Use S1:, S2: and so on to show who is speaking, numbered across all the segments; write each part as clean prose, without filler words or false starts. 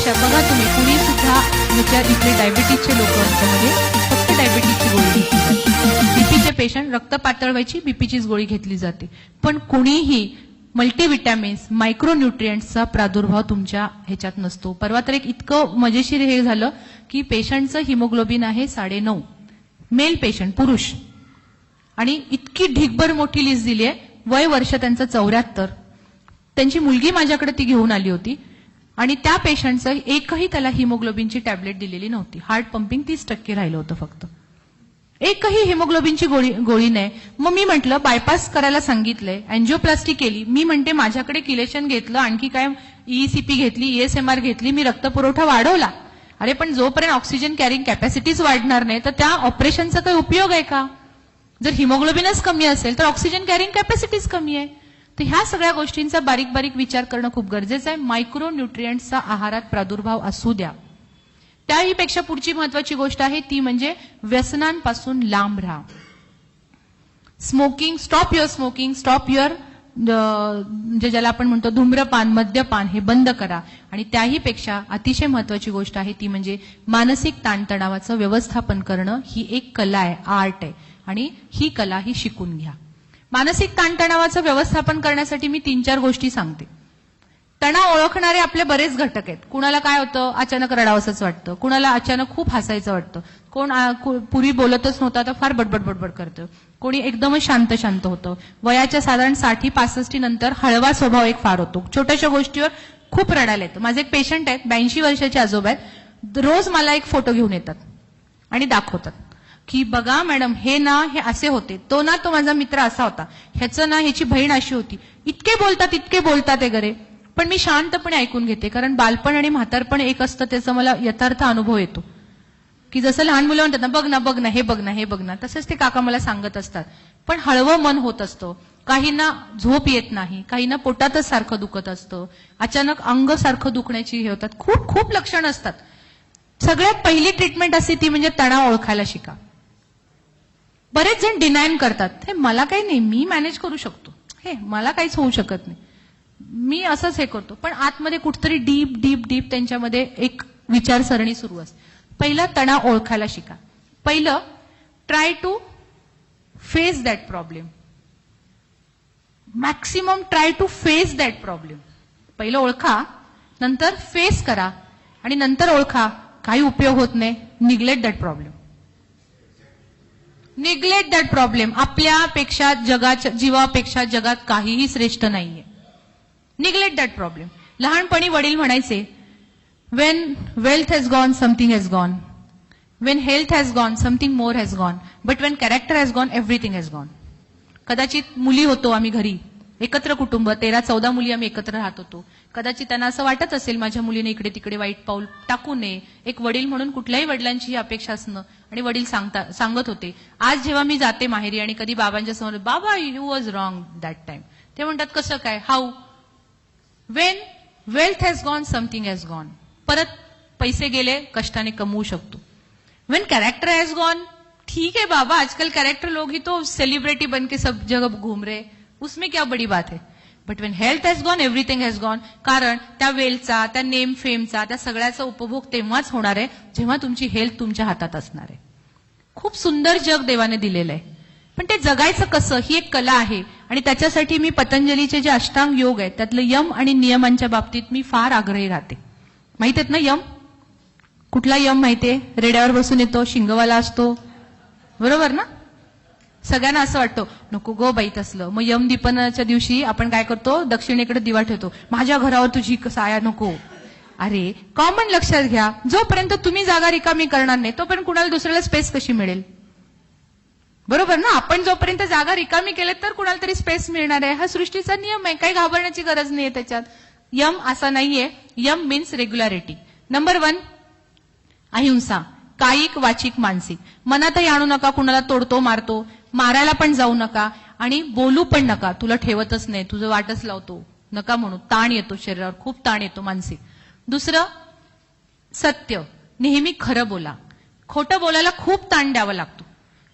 S1: पेक्षा बघा तुम्ही कुणी सुद्धा विचार इथले डायबिटीजचे लोक यांच्यामध्ये फक्त डायबिटीजची गोळी घेतली जाते. बीपीचे पेशंट रक्त पातळ व्हायची बीपीचीच गोळी घेतली जाते. पण कुणीही मल्टीविटॅमिन्स मायक्रोन्यूट्रिएंट्सचा प्रादुर्भाव तुमच्या ह्याच्यात नसतो. परवा तर एक इतकं मजेशीर हे झालं की पेशंटचं हिमोग्लोबिन आहे 9.5 मेल पेशंट पुरुष आणि इतकी ढिगभर मोठी लिस्ट दिली आहे. वय वर्ष त्यांचं 74. त्यांची मुलगी माझ्याकडे ती घेऊन आली होती आणि त्या पेशंटचं एकही त्याला हिमोग्लोबिनची टॅबलेट दिलेली नव्हती. हार्ट पंपिंग 30% राहिलं होतं फक्त. एकही हिमोग्लोबिनची गोळी नाही. मग मी म्हटलं बायपास करायला सांगितलंय, अँजिओप्लास्टी केली. मी म्हणते माझ्याकडे किलेशन घेतलं, आणखी काय ईसीपी घेतली, ईएसएमआर घेतली, मी रक्तपुरवठा वाढवला. अरे पण जोपर्यंत ऑक्सिजन कॅरिंग कॅपॅसिटीज वाढणार नाही तर त्या ऑपरेशनचा काही उपयोग आहे का? जर हिमोग्लोबिनच कमी असेल तर ऑक्सिजन कॅरिंग कॅपॅसिटीज कमी आहे. तर ह्या सगळ्या गोष्टींचा बारीक बारीक विचार करणं खूप गरजेचं आहे. मायक्रोन्यूट्रिएंट्सचा आहारात प्रादुर्भाव असू द्या. त्याही पेक्षा पुढची महत्वाची गोष्ट आहे ती म्हणजे व्यसनांपासून लांब राहा. Smoking, stop your smoking, stop your ज्याला आपण म्हणतो धूम्रपान, मद्यपान हे बंद करा. आणि त्याही पेक्षा अतिशय महत्वाची गोष्ट आहे ती म्हणजे मानसिक ताणतणावाचं व्यवस्थापन करणं. ही एक कला आहे, आर्ट आहे आणि ही कला ही शिकून घ्या. मानसिक ताणतणावाचं व्यवस्थापन करण्यासाठी मी 3-4 गोष्टी सांगते. तणाव ओळखणारे आपले बरेच घटक आहेत. कुणाला काय होतं, अचानक रडावंसंच वाटतं, कुणाला अचानक खूप हसायचं वाटतं, कोण पूर्वी बोलतच नव्हता तर फार बडबड बडबड करतं, कोणी एकदमच शांत शांत होतं. वयाच्या साधारण 60-65 नंतर हळवा स्वभाव एक फार होतो. छोट्याशा गोष्टीवर खूप रडायला येतं. माझे एक पेशंट आहेत, 82 वर्षाचे आजोबा आहेत. रोज मला एक फोटो घेऊन येतात आणि दाखवतात की बघा मॅडम हे असे होते, तो माझा मित्र असा होता, ह्याचं ह्याची बहीण अशी होती. इतके बोलतात वगैरे. पण मी शांतपणे ऐकून घेते, कारण बालपण आणि म्हातारपण एक असतं त्याचा मला यथार्थ अनुभव येतो. की जसं लहान मुलं म्हणतात ना बघ ना हे बघ ना, तसंच ते काका मला सांगत असतात. पण हळवं मन होत असतं. काहींना झोप येत नाही, काहींना पोटातच सारखं दुखत असतं, अचानक अंग सारखं दुखण्याची हे होतात. खूप खूप लक्षणं असतात. सगळ्यात पहिली ट्रीटमेंट असते ती म्हणजे तणाव ओळखायला शिका. बरेच जण डिनायन करतात, हे मला काही नाही, मी मॅनेज करू शकतो, हे मला काहीच होऊ शकत नाही, मी असंच हे करतो. पण आतमध्ये कुठतरी डीप डीप डीप त्यांच्यामध्ये एक विचारसरणी सुरू असते. पहिला तणाव ओळखायला शिका. पहिलं try to face that problem. Maximum try to face that problem. पहिलं ओळखा, नंतर फेस करा आणि नंतर ओळखा काही उपयोग होत नाही, neglect that problem. Neglect that problem. आपल्यापेक्षा जगाच्या जीवापेक्षा जगात काहीही श्रेष्ठ नाहीये. Neglect that problem. लहानपणी वडील म्हणायचे Wien wealth has gone something has gone, Wien health has gone something more has gone, but Wien character has gone everything has gone. कदाचित मुली होतो आम्ही घरी, एकत्र कुटुंब, 13-14 मुली आम्ही एकत्र राहत होतो. कदाचित त्यांना असं वाटत असेल माझ्या मुलीने इकडे तिकडे वाईट पाऊल टाकू नये. एक वडील म्हणून कुठल्याही वडिलांची ही अपेक्षा असणं. आणि वडील सांगत होते, आज जेव्हा मी जाते माहेरी आणि कधी बाबांच्या समोर, बाबा you was wrong that time, ते म्हणतात कसं काय, how, Wien wealth has gone something has gone. परत पैसे गेले, कष्टाने कमवू शकतो. वेन कॅरेक्टर हॅज गॉन, ठीक है बाबा, आजकल कैरेक्टर लोग ही तो सेलिब्रिटी बन के सब जगह घूम रहे, उसमें क्या बड़ी बात है. But Wien health has gone everything has gone. कारण त्या वेलचा, त्या नेम फेमचा, त्या सगळ्याचा उपभोग तेव्हाच होणार आहे जेव्हा तुमची हेल्थ तुमच्या हातात असणार आहे. खूप सुंदर जग देवाने दिलेलं आहे, पण ते जगायचं कसं ही एक कला आहे. आणि त्याच्यासाठी मी पतंजलीचे जे अष्टांग योग आहेत त्यातलं यम आणि नियमांच्या बाबतीत मी फार आग्रही राहते. माहित आहेत ना यम? कुठला यम माहितीये? रेड्यावर बसून येतो, शिंगवाला असतो, बरोबर ना? सगळ्यांना असं वाटतं नको गो बाई तसलं. मग यम दीपनाच्या दिवशी आपण काय करतो, दक्षिणेकडे दिवा ठेवतो, माझ्या घरावर तुझी साया नको. अरे कॉमन लक्षात घ्या, जोपर्यंत तुम्ही जागा रिकामी करणार नाही तोपर्यंत कुणाला दुसऱ्याला स्पेस कशी मिळेल, बरोबर ना? आपण जोपर्यंत जागा रिकामी केल्या तर कुणाला तरी स्पेस मिळणार आहे. हा सृष्टीचा नियम आहे, काही घाबरण्याची गरज नाहीये त्याच्यात. यम असा नाहीये. M means regularity. नंबर 1 अहिंसा, कायिक वाचिक मानसिक. मनातही आणू नका कुणाला तोडतो मारतो, मारायला पण जाऊ नका आणि बोलू पण नका, तुला ठेवतच नाही, तुझं वाटच लावतो, नका म्हणू. ताण येतो शरीरावर, खूप ताण येतो मानसिक. दुसरं सत्य, नेहमी खरं बोला. खोटं बोलायला खूप ताण द्यावा लागतो.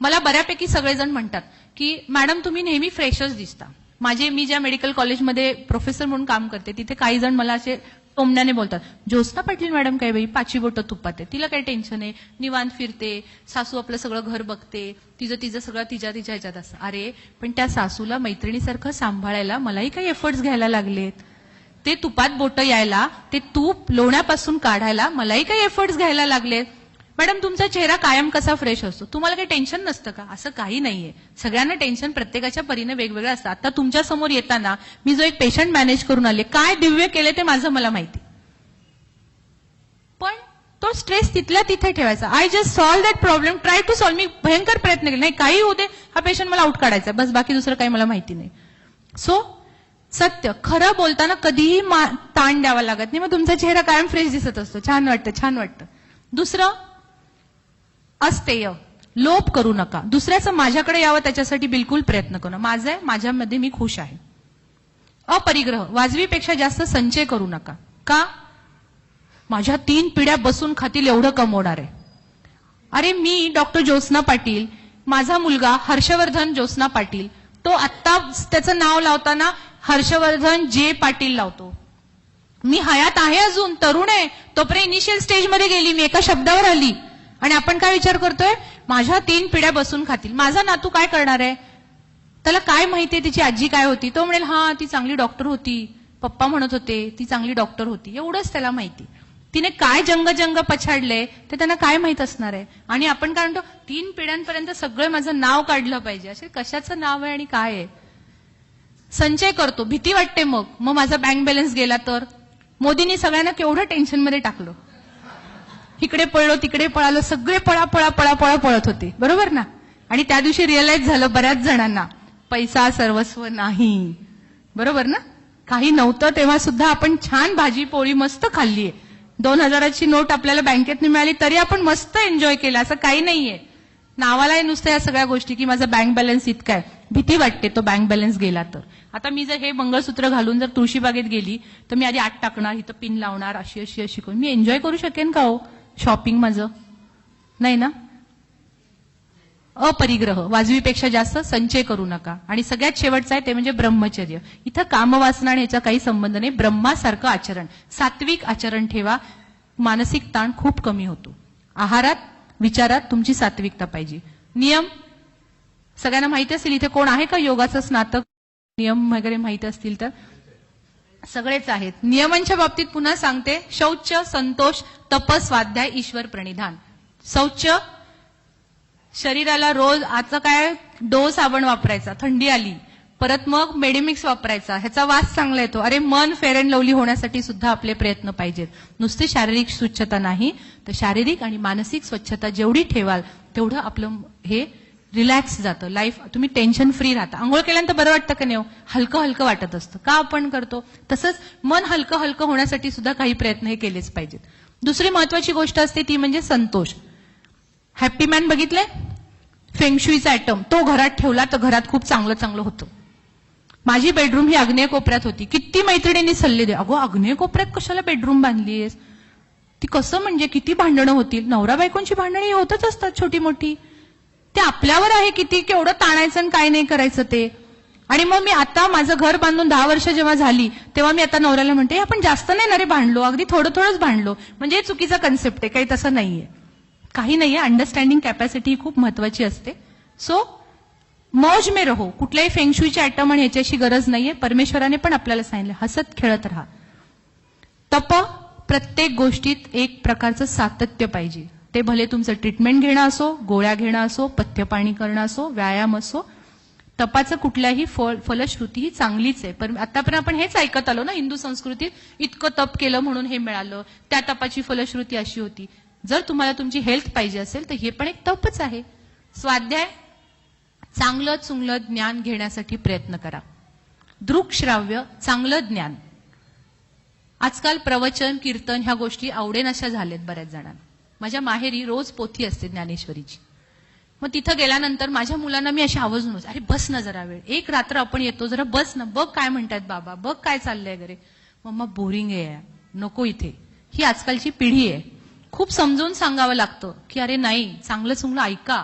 S1: मला बऱ्यापैकी सगळेजण म्हणतात की मॅडम तुम्ही नेहमी फ्रेशच दिसता. मी ज्या मेडिकल कॉलेजमध्ये प्रोफेसर म्हणून काम करते तिथे काही जण मला असे टोमण्याने बोलतात, ज्योत्स्ना पाटील मॅडम काय बाई 5 बोटं तुपात आहे, तिला काय टेन्शन आहे, निवांत फिरते, सासू आपलं सगळं घर बघते, तिचं सगळं तिच्या ह्याच्यात असतं. अरे पण त्या सासूला मैत्रिणीसारखं सांभाळायला मलाही काही एफर्ट्स घ्यायला लागलेत. ते तुपात बोटं यायला, ते तूप लोण्यापासून काढायला मलाही काही एफर्ट्स घ्यायला लागलेत. मॅडम तुमचा चेहरा कायम कसा फ्रेश असतो, तुम्हाला काही टेन्शन नसतं का? असं काही नाहीये. सगळ्यांना टेन्शन प्रत्येकाच्या परीने वेगवेगळं असतं. आता तुमच्या समोर येताना मी जो एक पेशंट मॅनेज करून आले, काय दिव्य केले ते माझं मला माहिती, पण तो स्ट्रेस तिथल्या तिथे ठेवायचा. I just solve that problem, try to solve. मी भयंकर प्रयत्न केले, नाही काही होते, हा पेशंट मला आउट काढायचा, बस बाकी दुसरं काही मला माहिती नाही. सो सत्य खरं बोलताना कधीही ताण द्यावा लागत नाही, मग तुमचा चेहरा कायम फ्रेश दिसत असतो, छान वाटतं. दुसरं, अस्तेय, लोभ करू नका. दुसऱ्याचं माझ्याकडे यावं त्याच्यासाठी बिलकुल प्रयत्न करू नका. माझं आहे, माझ्यामध्ये मी खुश आहे. अपरिग्रह, वाजवीपेक्षा जास्त संचय करू नका. का? माझ्या 3 पिढ्या बसून खातील एवढं कमवणार आहे. अरे मी डॉक्टर ज्योत्स्ना पाटील, माझा मुलगा हर्षवर्धन ज्योत्स्ना पाटील, तो आत्ता त्याचं नाव लावताना हर्षवर्धन जे पाटील लावतो. मी हयात आहे, अजून तरुण आहे, तोपर्यंत इनिशियल स्टेजमध्ये गेली, मी एका शब्दावर आली. आणि आपण काय विचार करतोय, माझ्या 3 पिढ्या बसून खातील, माझा नातू काय करणार आहे, त्याला काय माहितीये तिची आजी काय होती, तो म्हणेल हा ती चांगली डॉक्टर होती, पप्पा म्हणत होते ती चांगली डॉक्टर होती, एवढंच त्याला माहिती. तिने काय जंग पछाडले ते त्यांना काय माहित असणार आहे. आणि आपण काय म्हणतो, 3 पिढ्यांपर्यंत सगळं माझं नाव काढलं पाहिजे. असे कशाचं नाव आहे आणि काय आहे. संचय करतो, भीती वाटते, मग माझा बँक बॅलन्स गेला तर. मोदींनी सगळ्यांना केवढं टेन्शनमध्ये टाकलं, इकडे पळलो तिकडे पळालो, सगळे पळा पळत होते, बरोबर ना. आणि त्या दिवशी रिअलाइज झालं बऱ्याच जणांना, पैसा सर्वस्व नाही, बरोबर ना. काही नव्हतं तेव्हा सुद्धा आपण छान भाजी पोळी मस्त खाल्लीये. 2000ची नोट आपल्याला बँकेत मिळाली तरी आपण मस्त एन्जॉय केलं, असं काही नाहीये. नावाला नुसतं या सगळ्या गोष्टी की माझा बँक बॅलन्स इतका आहे, भीती वाटते तो बँक बॅलन्स गेला तर. आता मी जर हे मंगळसूत्र घालून जर तुळशीबागेत गेली तर मी आधी 8 टाकणार, इथं पिन लावणार, अशी करून मी एन्जॉय करू शकेन का हो शॉपिंग माझं? नाही ना. अपरिग्रह, वाजवीपेक्षा जास्त संचय करू नका. आणि सगळ्यात शेवटचं आहे ते म्हणजे ब्रह्मचर्य. इथं कामवासना आणि याचा काही संबंध नाही. ब्रह्मासारखं आचरण, सात्विक आचरण ठेवा, मानसिक ताण खूप कमी होतो. आहारात, विचारात तुमची सात्विकता पाहिजे. नियम सगळ्यांना माहिती असतील, इथे कोण आहे का योगाचं स्नातक, नियम वगैरे माहिती असतील तर? सगळेच आहेत. नियमांच्या बाबतीत पुन्हा सांगते, शौच, संतोष, तप, स्वाध्याय, ईश्वर प्रणिधान. शौच, शरीराला रोज आजचं काय डो साबण वापरायचा, थंडी आली, परत मग मेडिमिक्स वापरायचा, ह्याचा वास चांगला येतो. अरे मन फेअर अँड लवली होण्यासाठी सुद्धा आपले प्रयत्न पाहिजेत. नुसती शारीरिक स्वच्छता नाही तर शारीरिक आणि मानसिक स्वच्छता जेवढी ठेवाल तेवढं आपलं हे रिलॅक्स जातं. लाईफ तुम्ही टेन्शन फ्री राहता. आंघोळ केल्यानंतर बरं वाटतं का नाही? हलकं वाटत असतं. का आपण करतो? तसंच मन हलकं होण्यासाठी सुद्धा काही प्रयत्न हे केलेच पाहिजेत. दुसरी महत्वाची गोष्ट असते ती म्हणजे संतोष. हॅपी मॅन बघितलंय? फेंगशुईचा ॲटम तो घरात ठेवला तर घरात खूप चांगलं होतं. माझी बेडरूम ही आग्नेय कोपऱ्यात होती. किती मैत्रिणींनी सल्ले दे, अगो आग्नेय कोपऱ्यात कशाला बेडरूम बांधलीयस, ती कसं म्हणजे किती भांडणं होतील. नवरा बायकोंची भांडणी होतच असतात छोटी मोठी. ते आपल्यावर आहे किती केवढं ताणायचं आणि काय नाही करायचं ते. आणि मग मी आता माझं घर बांधून 10 वर्ष जेव्हा झाली तेव्हा मी आता नवऱ्याला म्हणते आपण जास्त नाही ना रे भांडलो, अगदी थोडंच भांडलो. म्हणजे चुकीचा कन्सेप्ट आहे, काही तसं नाहीये, काही नाहीये. अंडरस्टँडिंग कॅपॅसिटी खूप महत्वाची असते. सो मौज में रहो. कुठल्याही फेंगशुईचे ॲटम आणि ह्याच्याशी गरज नाहीये. परमेश्वराने पण आपल्याला सांगितलं हसत खेळत राहा. तप, प्रत्येक गोष्टीत एक प्रकारचं सातत्य पाहिजे. ते भले तुमचं ट्रीटमेंट घेणं असो, गोळ्या घेणं असो, पथ्यपाणी करणं असो, व्यायाम असो. तपाचं कुठल्याही फलश्रुती ही चांगलीच आहे. पण आतापर्यंत आपण हेच ऐकत आलो ना हिंदू संस्कृतीत, इतकं तप केलं म्हणून हे मिळालं, त्या तपाची फलश्रुती अशी होती. जर तुम्हाला तुमची हेल्थ पाहिजे असेल तर हे पण एक तपच आहे. स्वाध्याय, चांगलं चुंगलं ज्ञान घेण्यासाठी प्रयत्न करा. दृक्श्राव्य, चांगलं ज्ञान. आजकाल प्रवचन, कीर्तन ह्या गोष्टी आवडेनाशा झाल्यात बऱ्याच जणांना. माझ्या माहेरी रोज पोथी असते ज्ञानेश्वरीची. मग तिथं गेल्यानंतर माझ्या मुलांना मी अशी आवाजून होते, अरे बस ना जरा वेळ, एक रात्र आपण येतो, जरा बस ना, बघ काय म्हणतात बाबा, बघ काय चाललंय वगैरे. मम्मा बोरिंग आहे, नको इथे. ही आजकालची पिढी आहे. खूप समजून सांगावं लागतं की अरे नाही, चांगलं चुंगलं ऐका.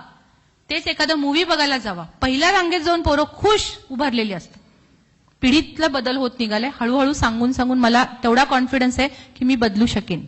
S1: तेच एखादं मूवी बघायला जावा, पहिल्या रांगेत जाऊन पोरं खुश उभारलेली असतात. पिढीतला बदल होत निघालाय. हळूहळू सांगून सांगून मला तेवढा कॉन्फिडन्स आहे की मी बदलू शकेन.